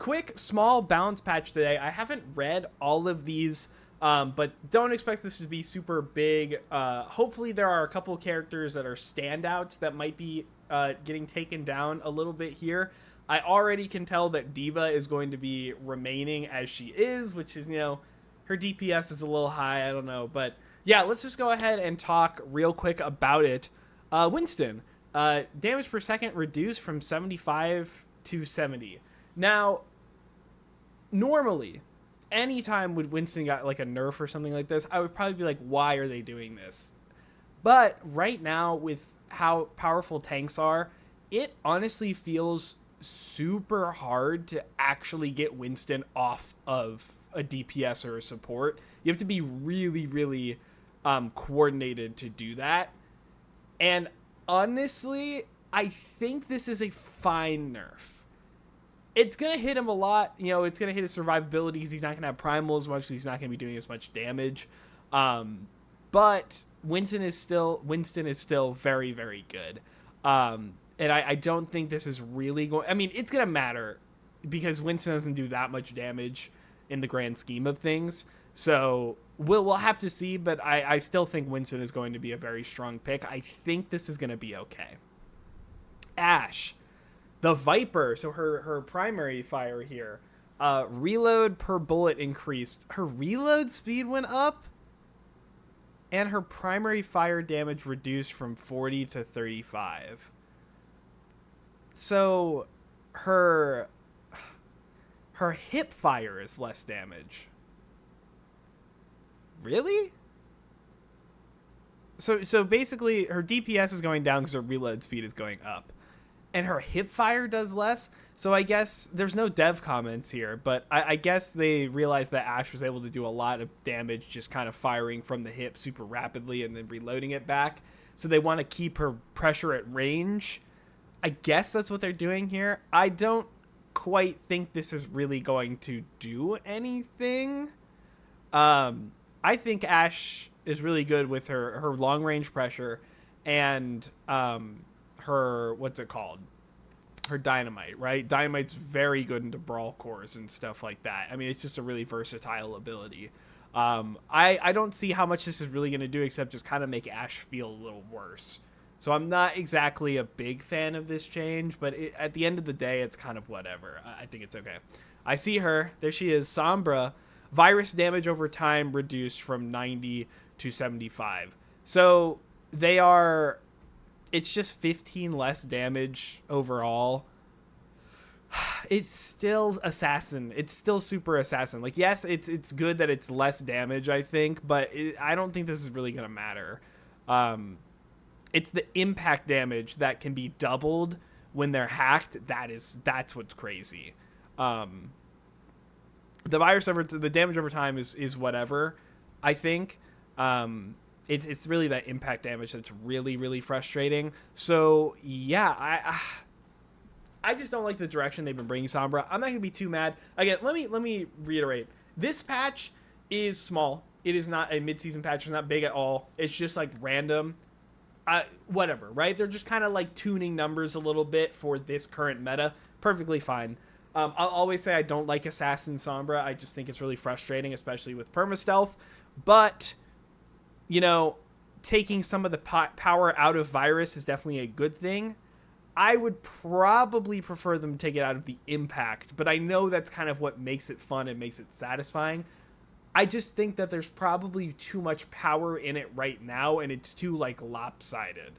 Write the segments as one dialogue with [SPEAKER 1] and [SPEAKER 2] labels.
[SPEAKER 1] quick, small balance patch today. I haven't read all of these, but don't expect this to be super big. Hopefully, there are a couple characters that are standouts that might be getting taken down a little bit here. I already can tell that Diva is going to be remaining as she is, which is, her DPS is a little high. I don't know. But yeah, let's just go ahead and talk real quick about it. Winston, damage per second reduced from 75 to 70. Now, normally, anytime when Winston got like a nerf or something like this, I would probably be like, why are they doing this? But right now, with how powerful tanks are, it honestly feels super hard to actually get Winston off of a DPS or a support. You have to be really, really coordinated to do that. And honestly, I think this is a fine nerf. It's going to hit him a lot. It's going to hit his survivability because he's not going to have primal as much because he's not going to be doing as much damage. But Winston is still very, very good. And I don't think this is really going... I mean, it's going to matter because Winston doesn't do that much damage in the grand scheme of things. So we'll have to see, but I still think Winston is going to be a very strong pick. I think this is going to be okay. Ashe, the Viper, so her primary fire here. Reload per bullet increased. Her reload speed went up. And her primary fire damage reduced from 40 to 35. So her hip fire is less damage. Really? So basically her DPS is going down because her reload speed is going up. And her hip fire does less. So I guess there's no dev comments here, but I guess they realized that Ashe was able to do a lot of damage just kind of firing from the hip super rapidly and then reloading it back. So they want to keep her pressure at range. I guess that's what they're doing here. I don't quite think this is really going to do anything. I think Ashe is really good with her long range pressure and her, what's it called? Her dynamite, right? Dynamite's very good into brawl cores and stuff like that. I mean, it's just a really versatile ability. I don't see how much this is really going to do except just kind of make Ashe feel a little worse. So I'm not exactly a big fan of this change, but at the end of the day, it's kind of whatever. I think it's okay. I see her. There she is. Sombra. Virus damage over time reduced from 90 to 75. So they are... It's just 15 less damage overall. It's still assassin. It's still super assassin. Like, yes, it's good that it's less damage, I think, but I don't think this is really going to matter. It's the impact damage that can be doubled when they're hacked. That's what's crazy. The damage over time is whatever, I think. It's really that impact damage that's really, really frustrating. So yeah, I just don't like the direction they've been bringing Sombra. I'm not gonna be too mad. Again, let me reiterate. This patch is small. It is not a mid-season patch. It's not big at all. It's just like random. Whatever, right? They're just kind of like tuning numbers a little bit for this current meta. Perfectly fine. I'll always say I don't like Assassin Sombra. I just think it's really frustrating, especially with permastealth. But, taking some of the power out of Virus is definitely a good thing. I would probably prefer them to take it out of the impact, but I know that's kind of what makes it fun and makes it satisfying. I just think that there's probably too much power in it right now, and it's too, lopsided.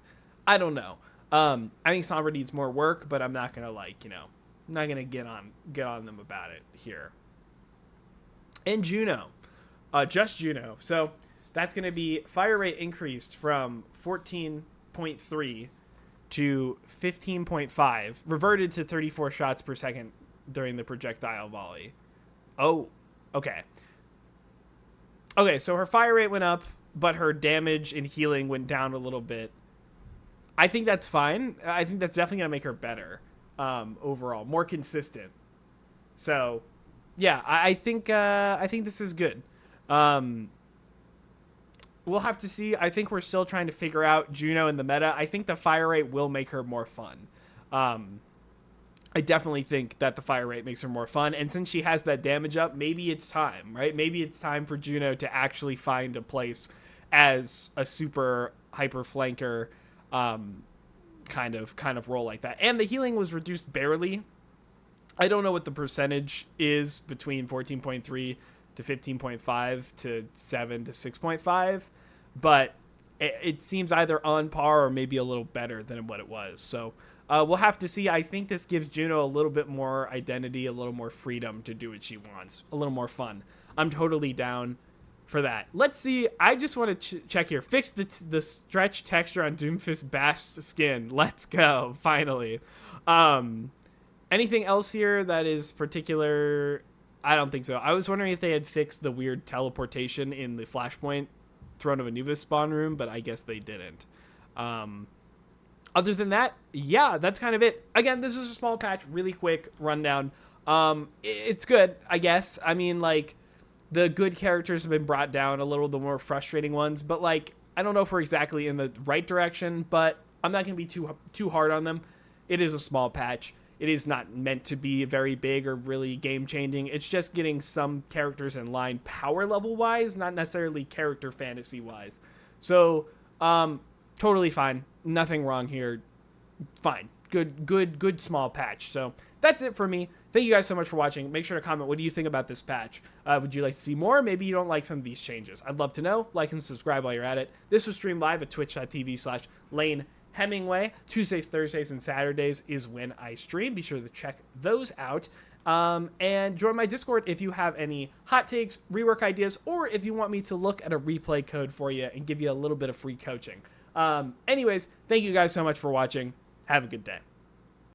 [SPEAKER 1] I don't know. I think Sombra needs more work, but I'm not going to, not going to get on them about it here. And Juno. Just Juno. So that's going to be fire rate increased from 14.3 to 15.5, reverted to 34 shots per second during the projectile volley. Oh, okay. Okay, so her fire rate went up, but her damage and healing went down a little bit. I think that's fine. I think that's definitely going to make her better overall, more consistent. So, yeah, I think this is good. We'll have to see. I think we're still trying to figure out Juno in the meta. I think the fire rate will make her more fun. I definitely think that the fire rate makes her more fun. And since she has that damage up, maybe it's time, right? Maybe it's time for Juno to actually find a place as a super hyper flanker kind of role like that. And the healing was reduced barely. I don't know what the percentage is between 14.3 to 15.5 to 7 to 6.5, but it seems either on par or maybe a little better than what it was. So we'll have to see. I think this gives Juno a little bit more identity, a little more freedom to do what she wants, a little more fun. I'm totally down for that. Let's see. I just want to check here. Fix the stretch texture on Doomfist Bast skin. Let's go. Finally. Anything else here that is particular? I don't think so. I was wondering if they had fixed the weird teleportation in the Flashpoint Throne of Anubis spawn room, but I guess they didn't. Other than that, yeah, that's kind of it. Again, this is a small patch, really quick rundown. It's good, I guess. I mean, like, the good characters have been brought down a little, the more frustrating ones, but like, I don't know if we're exactly in the right direction, but I'm not going to be too hard on them. It is a small patch. It is not meant to be very big or really game-changing. It's just getting some characters in line power level-wise, not necessarily character fantasy-wise. So, totally fine. Nothing wrong here. Fine. Good small patch. So, that's it for me. Thank you guys so much for watching. Make sure to comment, what do you think about this patch? Would you like to see more? Maybe you don't like some of these changes. I'd love to know. Like and subscribe while you're at it. This was streamed live at twitch.tv/Lane Hemingway. Tuesdays, Thursdays, and Saturdays is when I stream. Be sure to check those out. And join my Discord if you have any hot takes, rework ideas, or if you want me to look at a replay code for you and give you a little bit of free coaching. Anyways, thank you guys so much for watching. Have a good day.